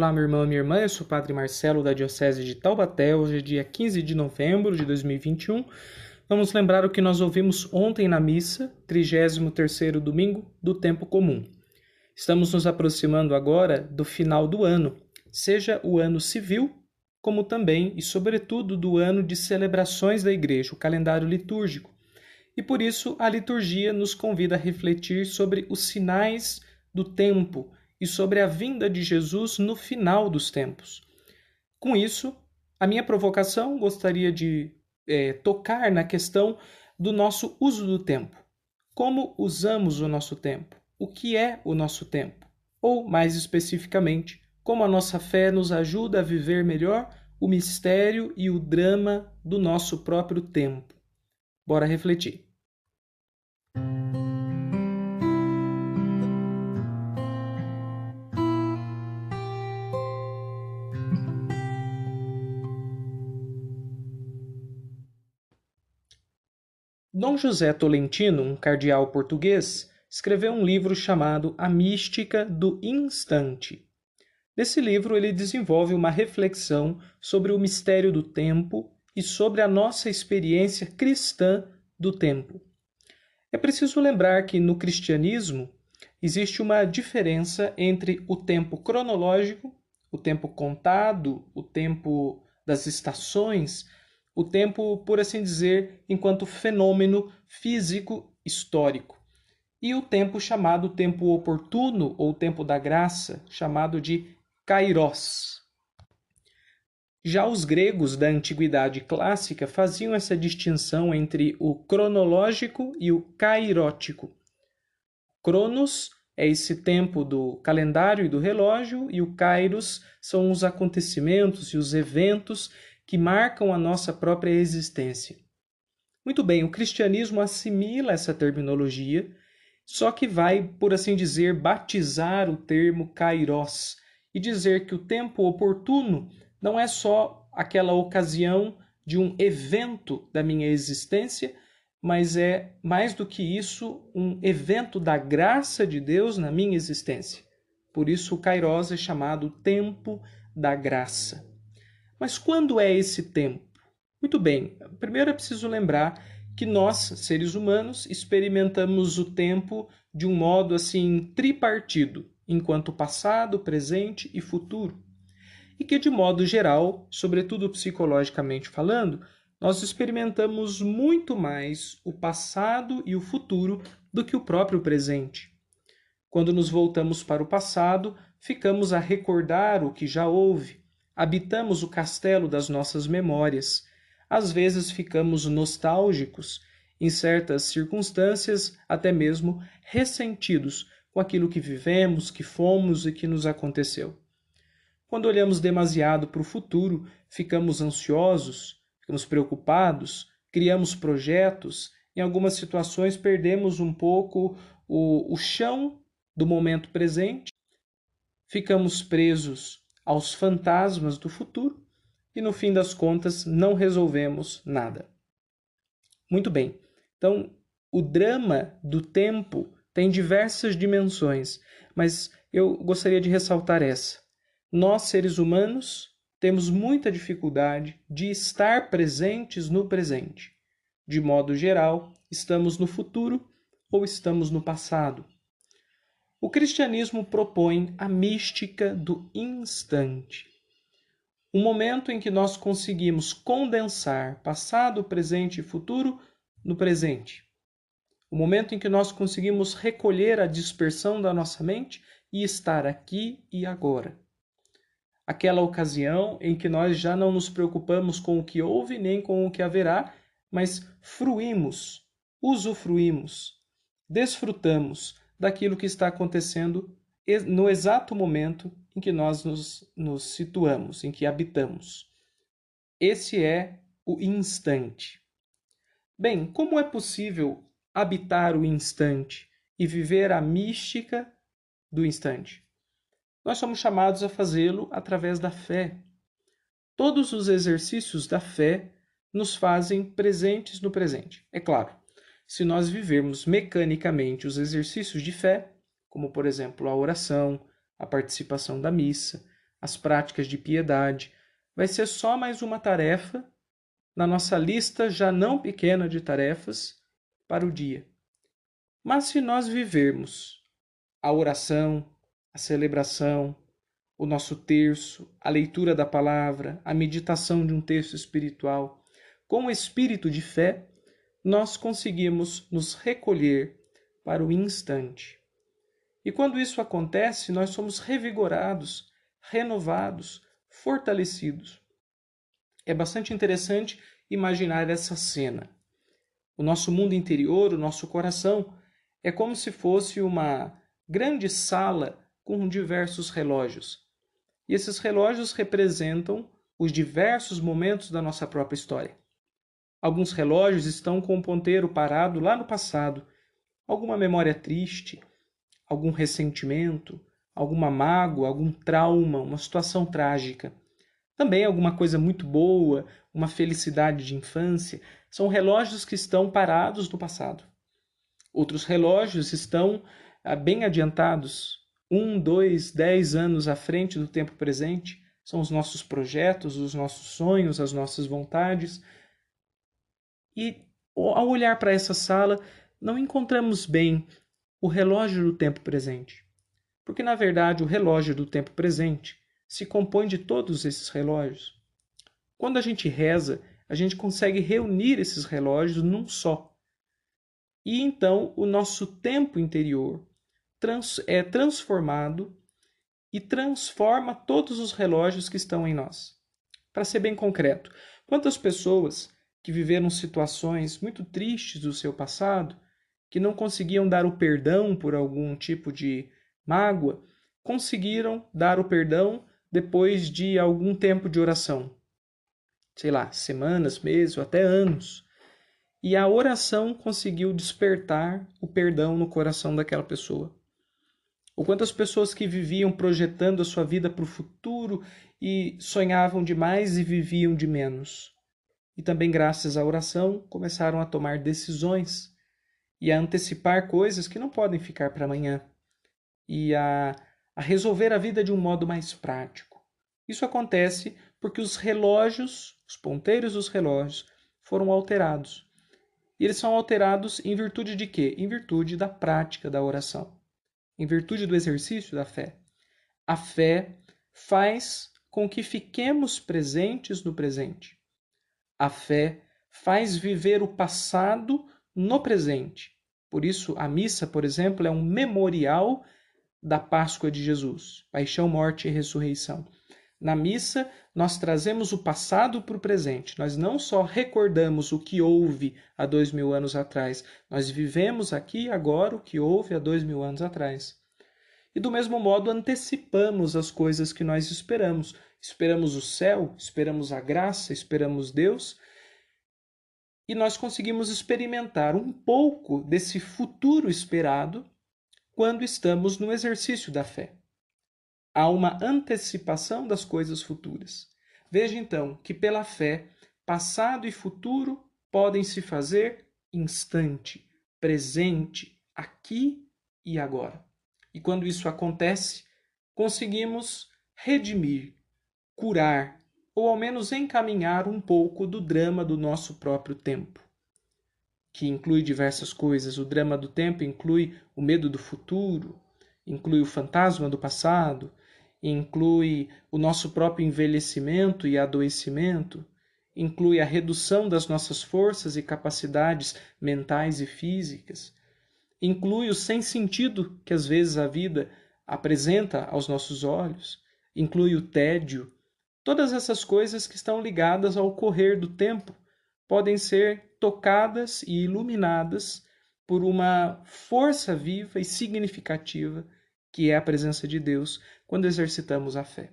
Olá, meu irmão e minha irmã, eu sou o Padre Marcelo da Diocese de Taubaté. Hoje é dia 15 de novembro de 2021. Vamos lembrar o que nós ouvimos ontem na missa, 33º domingo do tempo comum. Estamos nos aproximando agora do final do ano, seja o ano civil, como também e sobretudo do ano de celebrações da Igreja, o calendário litúrgico. E por isso a liturgia nos convida a refletir sobre os sinais do tempo e sobre a vinda de Jesus no final dos tempos. Com isso, a minha provocação gostaria de tocar na questão do nosso uso do tempo. Como usamos o nosso tempo? O que é o nosso tempo? Ou, mais especificamente, como a nossa fé nos ajuda a viver melhor o mistério e o drama do nosso próprio tempo. Bora refletir. Dom José Tolentino, um cardeal português, escreveu um livro chamado A Mística do Instante. Nesse livro, ele desenvolve uma reflexão sobre o mistério do tempo e sobre a nossa experiência cristã do tempo. É preciso lembrar que no cristianismo existe uma diferença entre o tempo cronológico, o tempo contado, o tempo das estações, o tempo, por assim dizer, enquanto fenômeno físico histórico, e o tempo chamado tempo oportuno ou tempo da graça, chamado de kairos. Já os gregos da antiguidade clássica faziam essa distinção entre o cronológico e o kairótico. Cronos é esse tempo do calendário e do relógio, e o kairos são os acontecimentos e os eventos que marcam a nossa própria existência. Muito bem, o cristianismo assimila essa terminologia, só que vai, por assim dizer, batizar o termo kairos e dizer que o tempo oportuno não é só aquela ocasião de um evento da minha existência, mas é, mais do que isso, um evento da graça de Deus na minha existência. Por isso o kairos é chamado tempo da graça. Mas quando é esse tempo? Muito bem, primeiro é preciso lembrar que nós, seres humanos, experimentamos o tempo de um modo assim tripartido, enquanto passado, presente e futuro. E que, de modo geral, sobretudo psicologicamente falando, nós experimentamos muito mais o passado e o futuro do que o próprio presente. Quando nos voltamos para o passado, ficamos a recordar o que já houve, habitamos o castelo das nossas memórias. Às vezes ficamos nostálgicos, em certas circunstâncias até mesmo ressentidos com aquilo que vivemos, que fomos e que nos aconteceu. Quando olhamos demasiado para o futuro, ficamos ansiosos, ficamos preocupados, criamos projetos, em algumas situações perdemos um pouco o chão do momento presente, ficamos presos aos fantasmas do futuro e, no fim das contas, não resolvemos nada. Muito bem, então o drama do tempo tem diversas dimensões, mas eu gostaria de ressaltar essa. Nós, seres humanos, temos muita dificuldade de estar presentes no presente. De modo geral, estamos no futuro ou estamos no passado. O cristianismo propõe a mística do instante. Um momento em que nós conseguimos condensar passado, presente e futuro no presente. O momento em que nós conseguimos recolher a dispersão da nossa mente e estar aqui e agora. Aquela ocasião em que nós já não nos preocupamos com o que houve nem com o que haverá, mas fruímos, usufruímos, desfrutamos daquilo que está acontecendo no exato momento em que nós nos situamos, em que habitamos. Esse é o instante. Bem, como é possível habitar o instante e viver a mística do instante? Nós somos chamados a fazê-lo através da fé. Todos os exercícios da fé nos fazem presentes no presente. É claro, se nós vivermos mecanicamente os exercícios de fé, como por exemplo a oração, a participação da missa, as práticas de piedade. Vai ser só mais uma tarefa na nossa lista já não pequena de tarefas para o dia. Mas se nós vivermos a oração, a celebração, o nosso terço, a leitura da palavra, a meditação de um texto espiritual, com o espírito de fé, nós conseguimos nos recolher para o instante. E quando isso acontece, nós somos revigorados, renovados, fortalecidos. É bastante interessante imaginar essa cena. O nosso mundo interior, o nosso coração, é como se fosse uma grande sala com diversos relógios. E esses relógios representam os diversos momentos da nossa própria história. Alguns relógios estão com o ponteiro parado lá no passado, alguma memória triste, algum ressentimento, alguma mágoa, algum trauma, uma situação trágica. Também alguma coisa muito boa, uma felicidade de infância. São relógios que estão parados no passado. Outros relógios estão bem adiantados, 1, 2, 10 anos à frente do tempo presente. São os nossos projetos, os nossos sonhos, as nossas vontades. E ao olhar para essa sala, não encontramos bem o relógio do tempo presente. Porque, na verdade, o relógio do tempo presente se compõe de todos esses relógios. Quando a gente reza, a gente consegue reunir esses relógios num só. E então o nosso tempo interior é transformado e transforma todos os relógios que estão em nós. Para ser bem concreto, quantas pessoas que viveram situações muito tristes do seu passado, que não conseguiam dar o perdão por algum tipo de mágoa, conseguiram dar o perdão depois de algum tempo de oração. Sei lá, semanas, meses ou até anos. E a oração conseguiu despertar o perdão no coração daquela pessoa. Ou quantas pessoas que viviam projetando a sua vida para o futuro e sonhavam demais e viviam de menos. E também, graças à oração, começaram a tomar decisões e a antecipar coisas que não podem ficar para amanhã. E a resolver a vida de um modo mais prático. Isso acontece porque os relógios, os ponteiros dos relógios, foram alterados. E eles são alterados em virtude de quê? Em virtude da prática da oração. Em virtude do exercício da fé. A fé faz com que fiquemos presentes no presente. A fé faz viver o passado no presente. Por isso, a missa, por exemplo, é um memorial da Páscoa de Jesus, paixão, morte e ressurreição. Na missa, nós trazemos o passado para o presente. Nós não só recordamos o que houve há 2000 anos atrás, nós vivemos aqui e agora o que houve há 2000 anos atrás. E do mesmo modo, antecipamos as coisas que nós esperamos. Esperamos o céu, esperamos a graça, esperamos Deus. E nós conseguimos experimentar um pouco desse futuro esperado quando estamos no exercício da fé. Há uma antecipação das coisas futuras. Veja então que pela fé, passado e futuro podem se fazer instante, presente, aqui e agora. E quando isso acontece, conseguimos redimir, curar ou ao menos encaminhar um pouco do drama do nosso próprio tempo, que inclui diversas coisas. O drama do tempo inclui o medo do futuro, inclui o fantasma do passado, inclui o nosso próprio envelhecimento e adoecimento, inclui a redução das nossas forças e capacidades mentais e físicas, inclui o sem sentido que às vezes a vida apresenta aos nossos olhos, inclui o tédio. Todas essas coisas que estão ligadas ao correr do tempo podem ser tocadas e iluminadas por uma força viva e significativa que é a presença de Deus quando exercitamos a fé.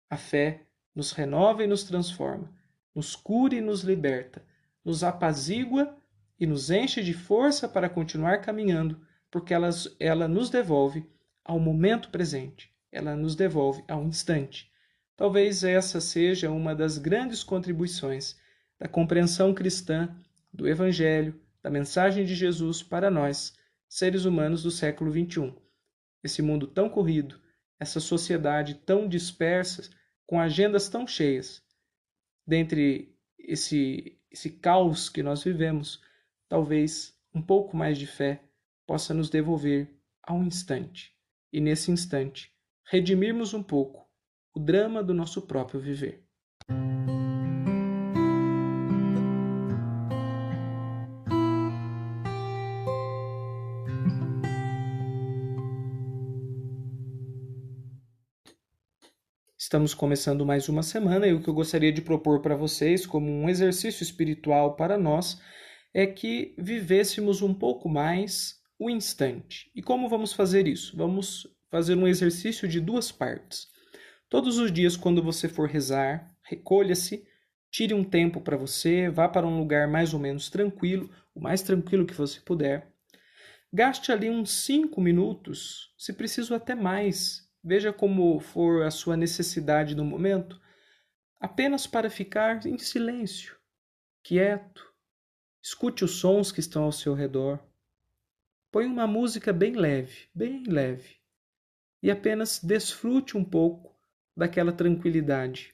A fé nos renova e nos transforma, nos cura e nos liberta, nos apazigua e nos enche de força para continuar caminhando, porque ela nos devolve ao momento presente, ela nos devolve ao instante. Talvez essa seja uma das grandes contribuições da compreensão cristã do Evangelho, da mensagem de Jesus para nós, seres humanos do século XXI. Esse mundo tão corrido, essa sociedade tão dispersa, com agendas tão cheias. Dentre esse caos que nós vivemos, talvez um pouco mais de fé possa nos devolver a um instante. E nesse instante, redimirmos um pouco o drama do nosso próprio viver. Estamos começando mais uma semana e o que eu gostaria de propor para vocês como um exercício espiritual para nós é que vivêssemos um pouco mais o instante. E como vamos fazer isso? Vamos fazer um exercício de duas partes. Todos os dias, quando você for rezar, recolha-se, tire um tempo para você, vá para um lugar mais ou menos tranquilo, o mais tranquilo que você puder. Gaste ali uns 5 minutos, se preciso até mais. Veja como for a sua necessidade no momento, apenas para ficar em silêncio, quieto. Escute os sons que estão ao seu redor. Põe uma música bem leve, e apenas desfrute um pouco daquela tranquilidade.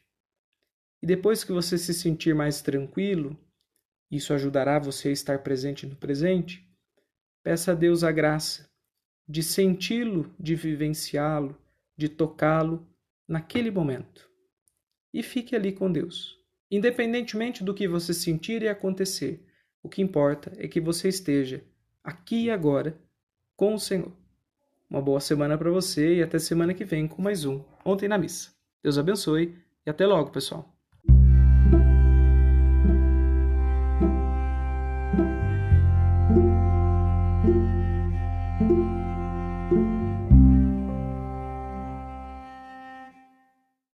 E depois que você se sentir mais tranquilo, isso ajudará você a estar presente no presente, peça a Deus a graça de senti-lo, de vivenciá-lo, de tocá-lo naquele momento. E fique ali com Deus. Independentemente do que você sentir e acontecer, o que importa é que você esteja aqui e agora com o Senhor. Uma boa semana para você e até semana que vem com mais um Ontem na Missa. Deus abençoe e até logo, pessoal.